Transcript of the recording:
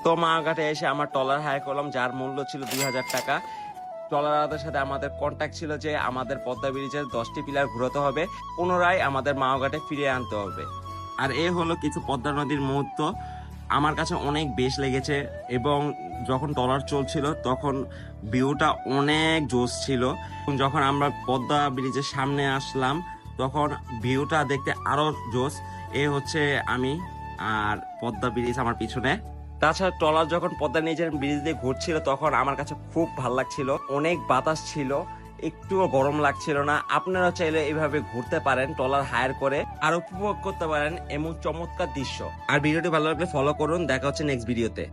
তো মাওঘাটে এসে আমার ট্রলার হায়ার করলাম, যার মূল্য ছিল 2000 টাকা। ট্রলারদের সাথে আমাদের কন্ট্যাক্ট ছিল যে আমাদের পদ্মা ব্রিজের 10টি পিলার ঘুরাতে হবে, পুনরায় আমাদের মাওঘাটে ফিরিয়ে আনতে হবে। আর এ হলো কিছু পদ্মা নদীর মুহূর্ত, আমার কাছে অনেক বেশ লেগেছে। এবং যখন ট্রলার চলছিল তখন ভিউটা অনেক জোশ ছিল। যখন আমরা পদ্মা ব্রিজের সামনে আসলাম তখন ভিউটা দেখতে আরো জোশ। এ হচ্ছে আমি, আর পদ্মা ব্রিজ আমার পিছনে। তাছাড়া ট্রলার যখন পদ্মা নিজের ব্রিজ দিয়ে ঘুরছিল তখন আমার কাছে খুব ভালো লাগছিল, অনেক বাতাস ছিল, একটুও গরম লাগছিল না। আপনারা চাইলে এইভাবে ঘুরতে পারেন ট্রলার হায়ার করে, আর উপভোগ করতে পারেন এমন চমৎকার দৃশ্য। আর ভিডিওটি ভালো লাগলে ফলো করুন, দেখা হচ্ছে নেক্সট ভিডিওতে।